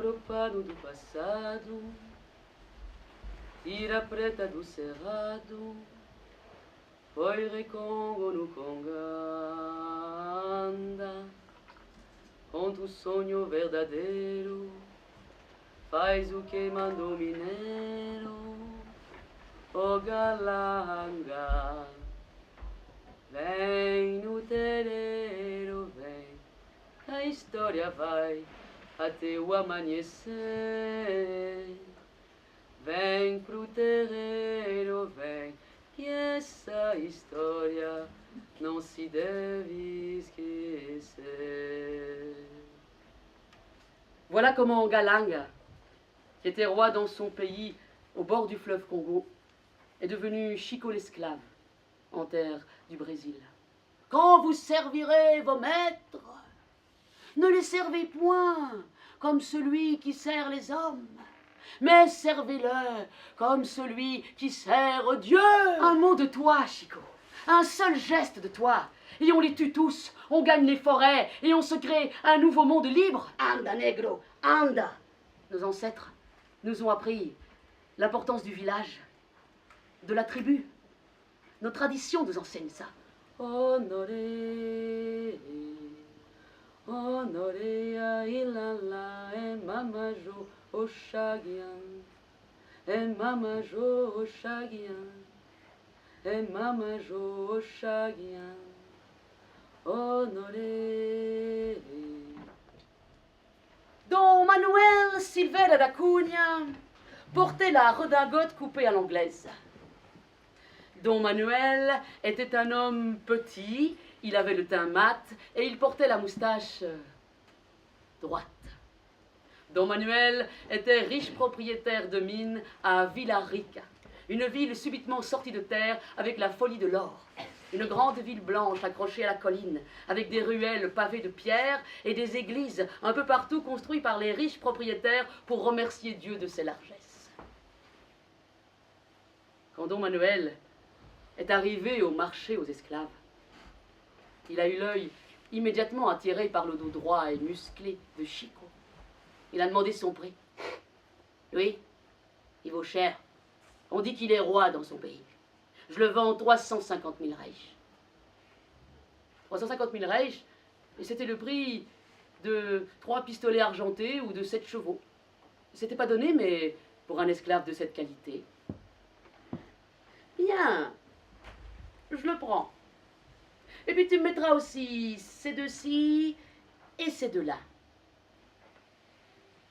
propado do passado, tira preta do cerrado, foi recongo no Conganda. Conta um sonho verdadeiro, faz o que mandou mineiro, o galanga. Vem no terreiro, vem, a história vai até o amanhecer. Vem pro terreiro, vem, que essa história não se deve esquecer. Voilà comment Galanga, qui était roi dans son pays au bord du fleuve Congo, est devenu Chico l'esclave en terre du Brésil. Quand vous servirez vos maîtres, ne les servez point comme celui qui sert les hommes, mais servez-le comme celui qui sert Dieu. Un mot de toi, Chico, un seul geste de toi, et on les tue tous, on gagne les forêts, et on se crée un nouveau monde libre. Anda, negro, anda. Nos ancêtres nous ont appris l'importance du village, de la tribu. Nos traditions nous enseignent ça. Honoré, honoré, ilala, et mamajo, oshagian, et mamajo, oshagian, et mamajo, oshagian, honoré. Don Manuel Silveira da Cunha portait la redingote coupée à l'anglaise. Don Manuel était un homme petit, il avait le teint mat et il portait la moustache droite. Don Manuel était riche propriétaire de mines à Villarrica, une ville subitement sortie de terre avec la folie de l'or. Une grande ville blanche accrochée à la colline, avec des ruelles pavées de pierre et des églises un peu partout construites par les riches propriétaires pour remercier Dieu de ses largesses. Quand Don Manuel est arrivé au marché aux esclaves, il a eu l'œil immédiatement attiré par le dos droit et musclé de Chico. Il a demandé son prix. Oui, il vaut cher. On dit qu'il est roi dans son pays. Je le vends 350 000 reis. 350 000 reis, et c'était le prix de 3 pistolets argentés ou de 7 chevaux. C'était pas donné, mais pour un esclave de cette qualité. Bien, je le prends. Et puis tu me mettras aussi ces deux-ci et ces deux-là.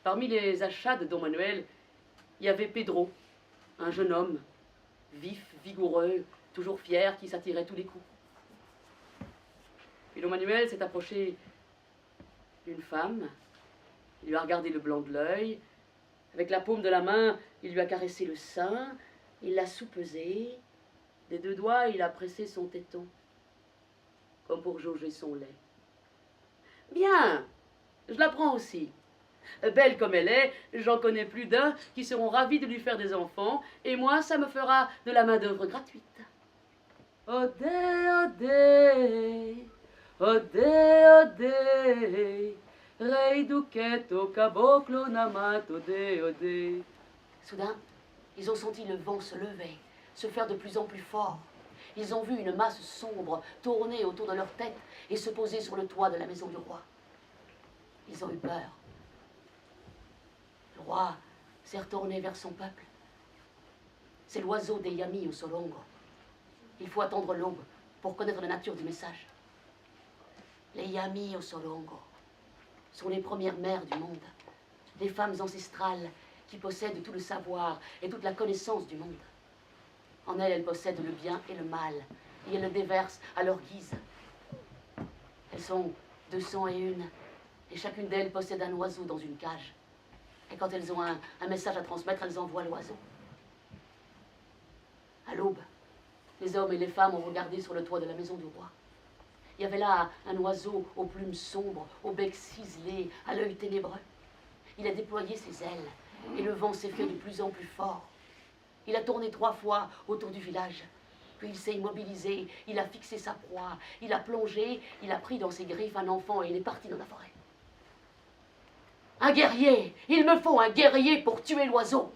Parmi les achats de Don Manuel, il y avait Pedro, un jeune homme, vif, vigoureux, toujours fier, qui s'attirait tous les coups. Puis Don Manuel s'est approché d'une femme, il lui a regardé le blanc de l'œil, avec la paume de la main, il lui a caressé le sein, il l'a soupesé, des 2 doigts, il a pressé son téton, comme pour jauger son lait. Bien, je la prends aussi. Belle comme elle est, j'en connais plus d'un qui seront ravis de lui faire des enfants, et moi, ça me fera de la main-d'œuvre gratuite. Odé, odé, odé, odé, rei do keto, caboclo, namat, odé, odé. Soudain, ils ont senti le vent se lever, se faire de plus en plus fort. Ils ont vu une masse sombre tourner autour de leur tête et se poser sur le toit de la maison du roi. Ils ont eu peur. Le roi s'est retourné vers son peuple. C'est l'oiseau des Yami au Solongo. Il faut attendre l'aube pour connaître la nature du message. Les Yami au Solongo sont les premières mères du monde, des femmes ancestrales qui possèdent tout le savoir et toute la connaissance du monde. En elles, elles possèdent le bien et le mal, et elles le déversent à leur guise. Elles sont 201, et chacune d'elles possède un oiseau dans une cage. Et quand elles ont un message à transmettre, elles envoient l'oiseau. À l'aube, les hommes et les femmes ont regardé sur le toit de la maison du roi. Il y avait là un oiseau aux plumes sombres, au bec ciselé, à l'œil ténébreux. Il a déployé ses ailes, et le vent s'est fait de plus en plus fort. Il a tourné 3 fois autour du village. Puis il s'est immobilisé, il a fixé sa proie, il a plongé, il a pris dans ses griffes un enfant et il est parti dans la forêt. Un guerrier. Il me faut un guerrier pour tuer l'oiseau.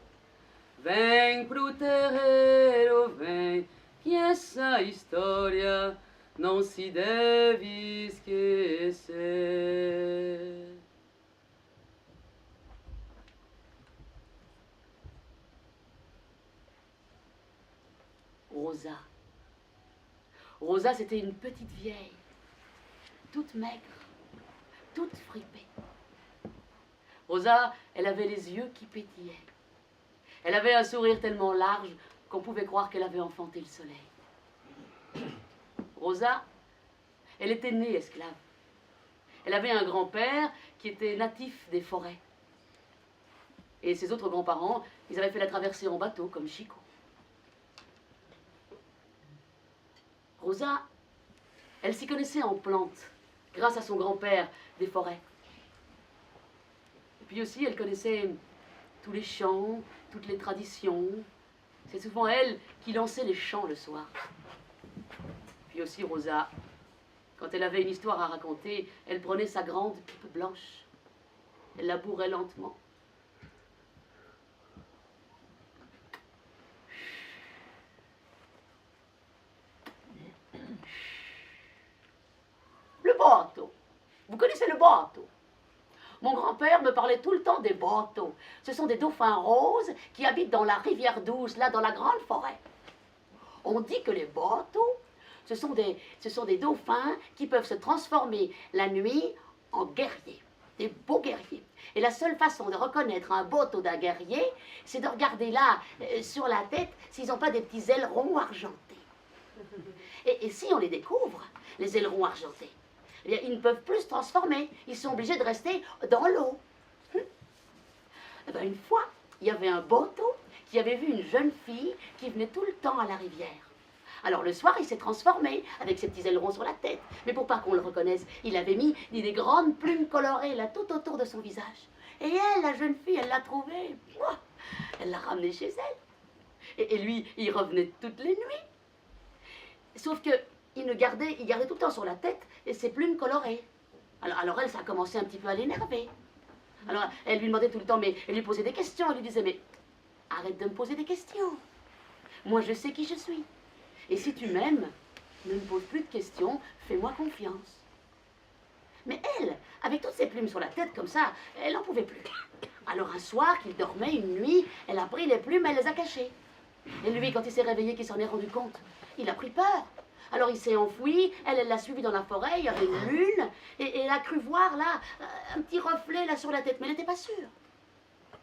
Vem pro terreiro, vem, que essa história não se deve esquecer. Rosa. Rosa, c'était une petite vieille, toute maigre, toute fripée. Rosa, elle avait les yeux qui pétillaient. Elle avait un sourire tellement large qu'on pouvait croire qu'elle avait enfanté le soleil. Rosa, elle était née esclave. Elle avait un grand-père qui était natif des forêts. Et ses autres grands-parents, ils avaient fait la traversée en bateau, comme Chico. Rosa, elle s'y connaissait en plantes, grâce à son grand-père des forêts. Et puis aussi, elle connaissait tous les chants, toutes les traditions. C'est souvent elle qui lançait les chants le soir. Puis aussi, Rosa, quand elle avait une histoire à raconter, elle prenait sa grande pipe blanche. Elle la bourrait lentement. Le bateau. Vous connaissez le bateau? Mon grand-père me parlait tout le temps des bateaux. Ce sont des dauphins roses qui habitent dans la rivière douce, là, dans la grande forêt. On dit que les bateaux, ce sont des dauphins qui peuvent se transformer la nuit en guerriers, des beaux guerriers. Et la seule façon de reconnaître un bateau d'un guerrier, c'est de regarder là, sur la tête, s'ils n'ont pas des petits ailerons argentés. Et si on les découvre, les ailerons argentés, eh bien, ils ne peuvent plus se transformer. Ils sont obligés de rester dans l'eau. Eh bien, une fois, il y avait un bateau qui avait vu une jeune fille qui venait tout le temps à la rivière. Alors le soir, il s'est transformé avec ses petits ailerons sur la tête. Mais pour pas qu'on le reconnaisse, il avait mis des grandes plumes colorées là tout autour de son visage. Et elle, la jeune fille, elle l'a trouvé. Elle l'a ramené chez elle. Et lui, il revenait toutes les nuits. Sauf que il gardait tout le temps sur la tête ses plumes colorées. Alors elle, ça a commencé un petit peu à l'énerver. Alors elle lui demandait tout le temps, mais elle lui posait des questions. Elle lui disait, mais arrête de me poser des questions. Moi, je sais qui je suis. Et si tu m'aimes, ne me pose plus de questions, fais-moi confiance. Mais elle, avec toutes ses plumes sur la tête comme ça, elle n'en pouvait plus. Alors un soir qu'il dormait une nuit, elle a pris les plumes, elle les a cachées. Et lui, quand il s'est réveillé, qu'il s'en est rendu compte, il a pris peur. Alors il s'est enfoui, elle l'a suivi dans la forêt, il y avait une lune, et elle a cru voir là, un petit reflet là sur la tête, mais elle n'était pas sûre.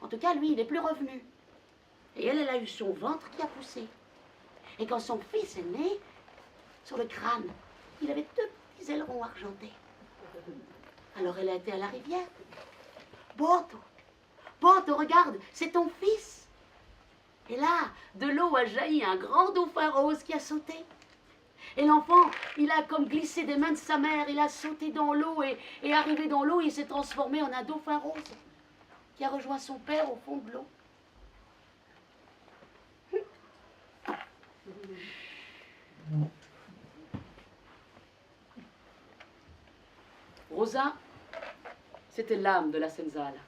En tout cas, lui, il n'est plus revenu. Et elle a eu son ventre qui a poussé. Et quand son fils est né, sur le crâne, il avait deux petits ailerons argentés. Alors elle a été à la rivière. Boto, Boto, regarde, c'est ton fils. Et là, de l'eau a jailli un grand dauphin rose qui a sauté. Et l'enfant, il a comme glissé des mains de sa mère, il a sauté dans l'eau et arrivé dans l'eau, il s'est transformé en un dauphin rose qui a rejoint son père au fond de l'eau. Rosa, c'était l'âme de la senzala.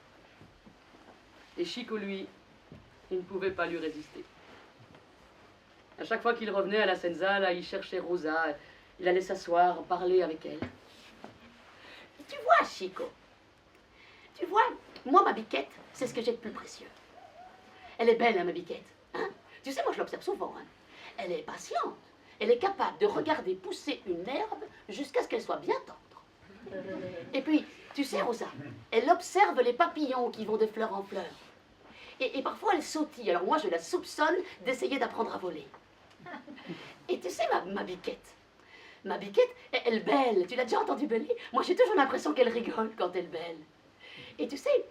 Et Chico, lui, il ne pouvait pas lui résister. À chaque fois qu'il revenait à la senzala, il cherchait Rosa, il allait s'asseoir, parler avec elle. Tu vois, Chico, tu vois, moi, ma biquette, c'est ce que j'ai de plus précieux. Elle est belle, hein, ma biquette. Hein? Tu sais, moi, je l'observe souvent. Hein? Elle est patiente. Elle est capable de regarder pousser une herbe jusqu'à ce qu'elle soit bien tendre. Et puis, tu sais, Rosa, elle observe les papillons qui vont de fleur en fleur. Et parfois, elle sautille. Alors moi, je la soupçonne d'essayer d'apprendre à voler. Et tu sais, ma biquette, elle bêle. Tu l'as déjà entendu bêler? Moi, j'ai toujours l'impression qu'elle rigole quand elle bêle. Et tu sais,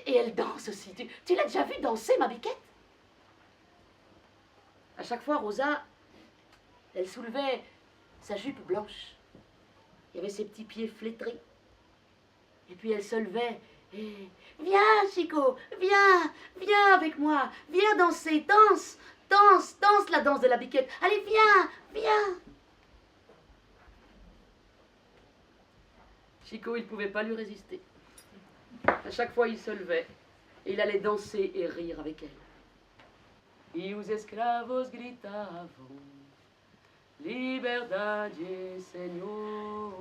et elle danse aussi. Tu l'as déjà vue danser, ma biquette? À chaque fois, Rosa, elle soulevait sa jupe blanche. Il y avait ses petits pieds flétris. Et puis elle se levait et... Viens, Chico, viens avec moi. Viens danser, danse la danse de la biquette. Allez, viens. Chico, il ne pouvait pas lui résister. À chaque fois, il se levait et il allait danser et rire avec elle. E os escravos gritavam: Liberdade, Senhor.